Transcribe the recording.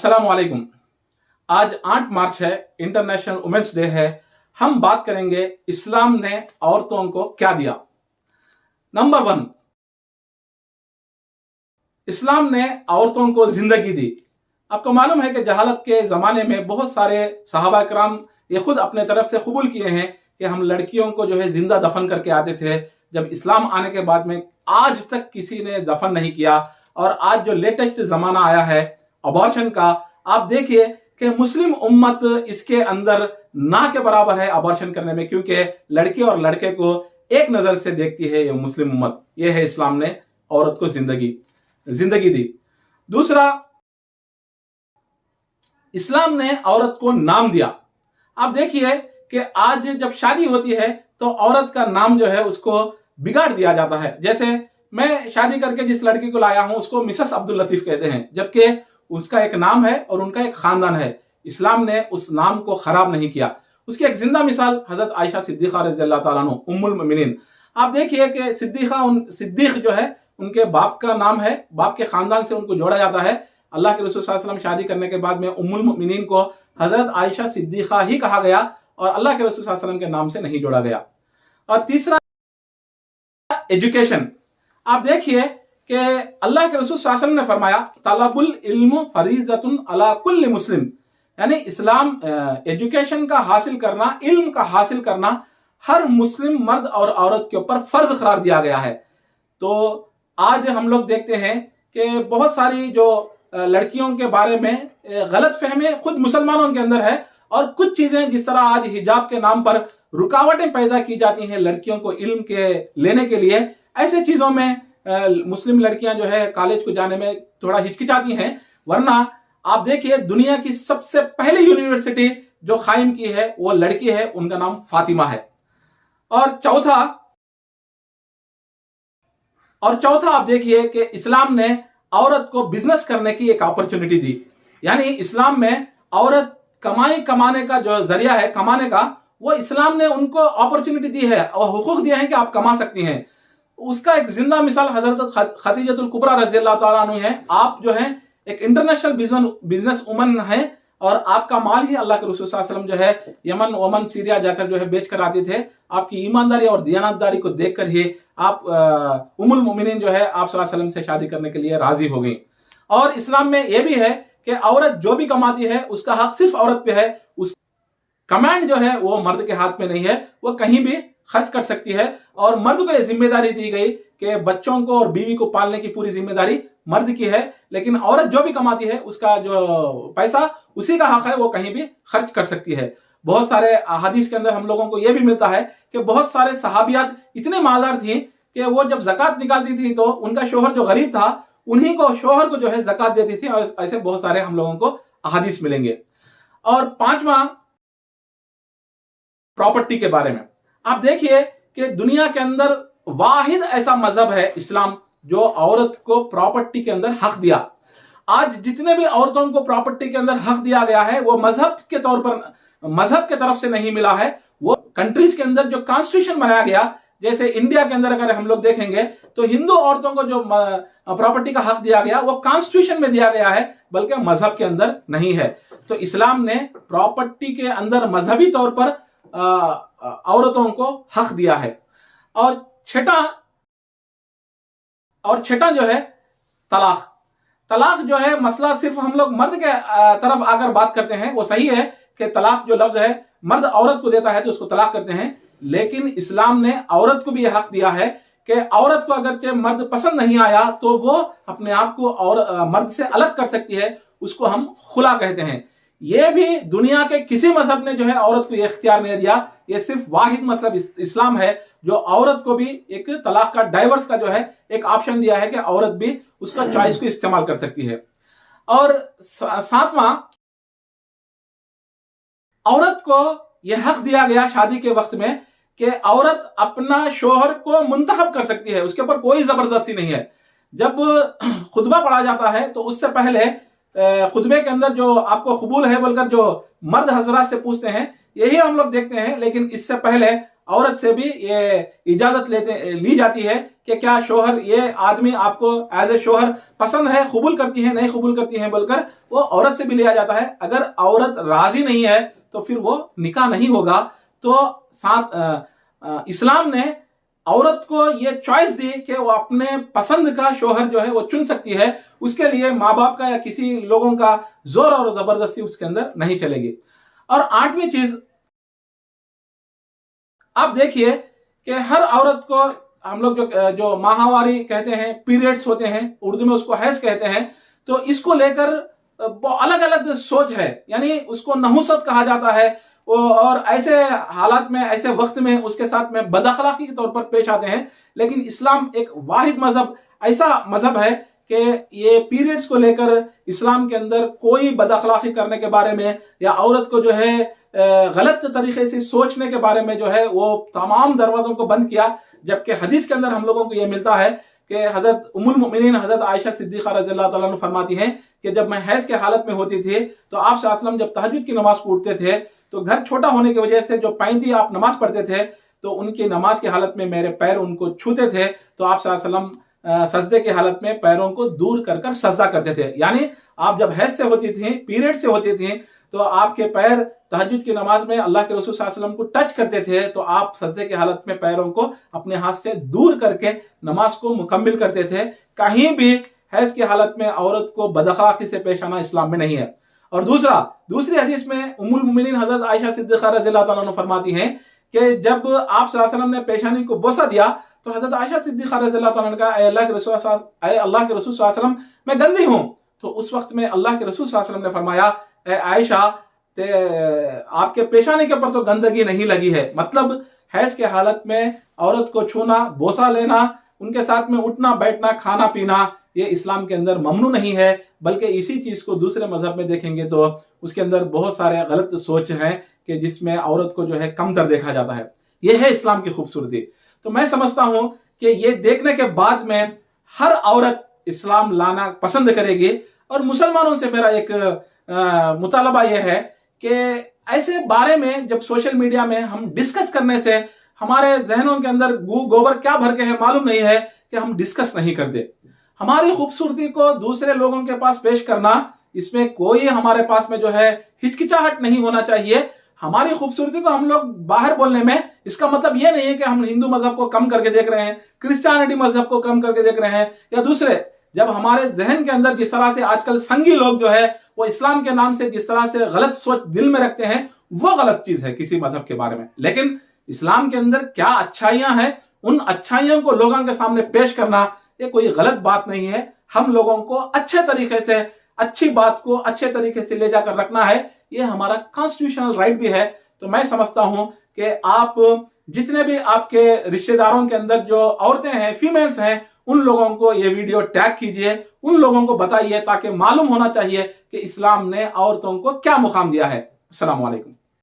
अस्सलाम वालेकुम। आज 8 मार्च है, इंटरनेशनल वुमेन्स डे है। हम बात करेंगे इस्लाम ने औरतों को क्या दिया। नंबर 1, इस्लाम ने औरतों को जिंदगी दी। आपको मालूम है कि जहालत के ज़माने में बहुत सारे सहाबा कराम ये खुद अपने तरफ से कबूल किए हैं कि हम लड़कियों को जो है जिंदा दफन करके आते थे। जब इस्लाम आने के बाद में आज तक किसी ने दफन नहीं किया। और आज जो लेटेस्ट ज़माना आया है अबॉर्शन का, आप देखिए कि मुस्लिम उम्मत इसके अंदर ना के बराबर है अबॉर्शन करने में, क्योंकि लड़के और लड़के को एक नज़र से देखती है ये मुस्लिम उम्मत। ये है इस्लाम ने औरत को जिंदगी दी। दूसरा, इस्लाम ने औरत को नाम दिया। आप देखिए कि आज जब शादी होती है तो औरत का नाम जो है उसको बिगाड़ दिया जाता है। जैसे मैं शादी करके जिस लड़की को लाया हूं उसको मिसेस अब्दुल लतीफ कहते हैं, जबकि उसका एक नाम है और उनका एक खानदान है। इस्लाम ने उस नाम को खराब नहीं किया। उसकी एक जिंदा मिसाल हजरत आयशा सिद्दीक़ा रज़ियल्लाहु ताला अन्हा उम्मुल मोमिनीन। आप देखिए कि सिद्दीक़ जो है उनके बाप का नाम है, बाप के खानदान से उनको जोड़ा जाता है। अल्लाह के रसूल सल्लल्लाहु अलैहि वसल्लम शादी करने के बाद में उम्मुल मोमिनीन को हजरत आयशा सिद्दीक़ा ही कहा गया और अल्लाह के रसूल सल्लल्लाहु अलैहि वसल्लम के नाम से नहीं जोड़ा गया। और तीसरा, एजुकेशन। आप देखिए कि अल्लाह के रसूल सल्लल्लाहु अलैहि वसल्लम ने फरमाया तलबुल इल्म फरीज़तुन अला कुल्ली मुस्लिम, यानी इस्लाम एजुकेशन का हासिल करना, इल्म का हासिल करना हर मुस्लिम मर्द और औरत के ऊपर फर्ज करार दिया गया है। तो आज हम लोग देखते हैं कि बहुत सारी जो लड़कियों के बारे में गलत फहमी खुद मुसलमानों के अंदर है, और कुछ चीजें जिस तरह आज हिजाब के नाम पर रुकावटें पैदा की जाती हैं लड़कियों को इल्म के लेने के लिए, ऐसे चीजों में मुस्लिम लड़कियां जो है कॉलेज को जाने में थोड़ा हिचकिचाती हैं। वरना आप देखिए दुनिया की सबसे पहली यूनिवर्सिटी जो कायम की है वो लड़की है, उनका नाम फातिमा है। और चौथा आप देखिए कि इस्लाम ने औरत को बिजनेस करने की एक अपॉर्चुनिटी दी। यानी इस्लाम में औरत कमाने का जो जरिया है कमाने का, वो इस्लाम ने उनको अपॉर्चुनिटी दी है और हुकूक दिया है कि आप कमा सकती हैं। उसका एक जिंदा मिसाल हजरत खदीजतुल कुबरा रज़ियल्लाहु ताला अन्हा है। आप जो हैं एक इंटरनेशनल बिजनेस वुमन है और आपका माल ही अल्लाह के रसूल सल्लल्लाहु अलैहि वसल्लम जो है यमन, ओमन, सीरिया जाकर जो है बेच कर आते थे। आपकी ईमानदारी और दियानतदारी को देखकर ही आप उम्मुल मोमिनीन जो है आप सल्लल्लाहु अलैहि वसल्लम से शादी करने के लिए राजी हो गई। और इस्लाम में यह भी है कि औरत जो भी कमाती है उसका हक सिर्फ औरत पे है। उस कमांड जो है वो मर्द के हाथ में नहीं है, वो कहीं भी खर्च कर सकती है। और मर्द को यह जिम्मेदारी दी गई कि बच्चों को और बीवी को पालने की पूरी जिम्मेदारी मर्द की है, लेकिन औरत जो भी कमाती है उसका जो पैसा उसी का हक है, वो कहीं भी खर्च कर सकती है। बहुत सारे हदीस के अंदर हम लोगों को यह भी मिलता है कि बहुत सारे सहाबियात इतने मालदार थी कि वो जब ज़कात निकालती थी तो उनका शोहर जो गरीब था उन्हीं को शोहर को जो है ज़कात देती थी। और ऐसे बहुत सारे हम लोगों को हदीस मिलेंगे। और पांचवा, प्रॉपर्टी के बारे में। आप देखिए कि दुनिया के अंदर वाहिद ऐसा मजहब है इस्लाम जो औरत को प्रॉपर्टी के अंदर हक दिया। आज जितने भी औरतों को प्रॉपर्टी के अंदर हक दिया गया है वो मजहब के तौर पर, मजहब के तरफ से नहीं मिला है। वो कंट्रीज के अंदर जो कॉन्स्टिट्यूशन बनाया गया, जैसे इंडिया के अंदर अगर हम लोग देखेंगे तो हिंदू औरतों को जो प्रॉपर्टी का हक दिया गया वो कॉन्स्टिट्यूशन में दिया गया है, बल्कि मजहब के अंदर नहीं है। तो इस्लाम ने प्रॉपर्टी के अंदर मजहबी तौर पर औरतों को हक दिया है। और छठा जो है तलाक जो है मसला सिर्फ हम लोग मर्द के तरफ आकर बात करते हैं। वो सही है कि तलाक जो लफ्ज है मर्द औरत को देता है तो उसको तलाक करते हैं, लेकिन इस्लाम ने औरत को भी यह हक दिया है कि औरत को अगर मर्द पसंद नहीं आया तो वो अपने आप को और मर्द से अलग कर सकती है, उसको हम खुला कहते हैं। यह भी दुनिया के किसी मजहब ने जो है औरत को यह इख्तियार नहीं दिया। यह सिर्फ वाहिद मजहब इस्लाम है जो औरत को भी एक तलाक का, डाइवर्स का जो है एक ऑप्शन दिया है कि औरत भी उसका चॉइस को इस्तेमाल कर सकती है। और सातवां, औरत को यह हक दिया गया शादी के वक्त में कि औरत अपना शोहर को मुंतखब कर सकती है, उसके ऊपर कोई जबरदस्ती नहीं है। जब खुतबा पढ़ा जाता है तो उससे पहले खुतबे के अंदर जो आपको कबूल है बोलकर जो मर्द हजरात से पूछते हैं, यही हम लोग देखते हैं। लेकिन इससे पहले औरत से भी ये इजाजत ली जाती है कि क्या शोहर, ये आदमी आपको एज ए शोहर पसंद है, कबूल करती है, नहीं कबूल करती है बोलकर वो औरत से भी लिया जाता है। अगर औरत राजी नहीं है तो फिर वो निकाह नहीं होगा। तो इस्लाम ने औरत को ये चॉइस दी कि वो अपने पसंद का शोहर जो है वो चुन सकती है। उसके लिए माँ बाप का या किसी लोगों का जोर और जबरदस्ती उसके अंदर नहीं चलेगी। और आठवीं चीज, आप देखिए कि हर औरत को हम लोग जो माहवारी कहते हैं, पीरियड्स होते हैं, उर्दू में उसको हैज कहते हैं, तो इसको लेकर अलग अलग सोच है, यानी उसको नहुसत कहा जाता है। और ऐसे हालात में, ऐसे वक्त में उसके साथ में बदअखलाकी के तौर पर पेश आते हैं। लेकिन इस्लाम एक वाहिद मजहब, ऐसा मजहब है कि ये पीरियड्स को लेकर इस्लाम के अंदर कोई बदअखलाकी करने के बारे में या औरत को जो है गलत तरीके से सोचने के बारे में जो है वो तमाम दरवाजों को बंद किया। जबकि हदीस के अंदर हम लोगों को ये मिलता है कि हजरत उम्मुल मोमिनीन हजरत आयशा सिद्दीक़ा रज़ियल्लाहु तआला अन्हा फरमाती हैं कि जब मैं हैज के हालत में होती थी तो आप सल्लल्लाहु अलैहि वसल्लम जब तहज्जुद की नमाज पढ़ते थे तो घर छोटा होने की वजह से जो पैंती आप नमाज पढ़ते थे तो उनकी नमाज की हालत में मेरे पैर उनको छूते थे, तो आप सल्लल्लाहु अलैहि वसल्लम सजदे की हालत में पैरों को दूर कर कर सजदा करते थे। यानी आप जब हैज से होती थी, पीरियड से होती थी, तो आपके पैर तहज्जुद की नमाज में अल्लाह के रसूल सल्लल्लाहु अलैहि वसल्लम को टच करते थे, तो आप सजदे की हालत में पैरों को अपने हाथ से दूर करके नमाज को मुकम्मिल करते थे। कहीं भी हैज की हालत में औरत को बदअखलाकी से पेश आना इस्लाम में नहीं है। और दूसरी हदीस में उम्मुल मोमिनीन हजरत आयशा सिद्दीक़ा रज़ियल्लाहु तआला अन्हा फरमाती हैं कि जब आप सल्लल्लाहु अलैहि वसल्लम ने पेशानी को बोसा दिया तो हजरत आयशा सिद्दीक़ा रज़ियल्लाहु तआला अन्हा का, अल्लाह के रसूल सल्लल्लाहु अलैहि वसल्लम मैं गंदी हूं। तो उस वक्त में अल्लाह के रसूल सल्लल्लाहु अलैहि वसल्लम ने फरमाया, आयशा आपके पेशानी के ऊपर तो गंदगी नहीं लगी है। मतलब हैज के हालत में औरत को छूना, बोसा लेना, उनके साथ में उठना बैठना, खाना पीना, ये इस्लाम के अंदर ममनू नहीं है। बल्कि इसी चीज को दूसरे मजहब में देखेंगे तो उसके अंदर बहुत सारे गलत सोच हैं कि जिसमें औरत को जो है कमतर देखा जाता है। ये है इस्लाम की खूबसूरती। तो मैं समझता हूं कि ये देखने के बाद में हर औरत इस्लाम लाना पसंद करेगी। और मुसलमानों से मेरा एक मुतालबा यह है कि ऐसे बारे में जब सोशल मीडिया में हम डिस्कस करने से हमारे जहनों के अंदर गोबर क्या भर के है मालूम नहीं है कि हम डिस्कस नहीं करते। हमारी खूबसूरती को दूसरे लोगों के पास पेश करना, इसमें कोई हमारे पास में जो है हिचकिचाहट नहीं होना चाहिए। हमारी खूबसूरती को हम लोग बाहर बोलने में, इसका मतलब यह नहीं है कि हम हिंदू मजहब को कम करके देख रहे हैं, क्रिश्चियनिटी मजहब को कम करके देख रहे हैं या दूसरे। जब हमारे जहन के अंदर जिस तरह से आजकल संगी लोग जो है वो इस्लाम के नाम से जिस तरह से गलत सोच दिल में रखते हैं, वो गलत चीज है किसी मजहब के बारे में। लेकिन इस्लाम के अंदर क्या अच्छाइयां हैं, उन अच्छाइयों को लोगों के सामने पेश करना ये कोई गलत बात नहीं है। हम लोगों को अच्छे तरीके से, अच्छी बात को अच्छे तरीके से ले जाकर रखना है, ये हमारा कॉन्स्टिट्यूशनल राइट भी है। तो मैं समझता हूं कि आप जितने भी आपके रिश्तेदारों के अंदर जो औरतें हैं, फीमेल्स हैं, उन लोगों को ये वीडियो टैग कीजिए, उन लोगों को बताइए, ताकि मालूम होना चाहिए कि इस्लाम ने औरतों को क्या मुकाम दिया है। अस्सलाम वालेकुम।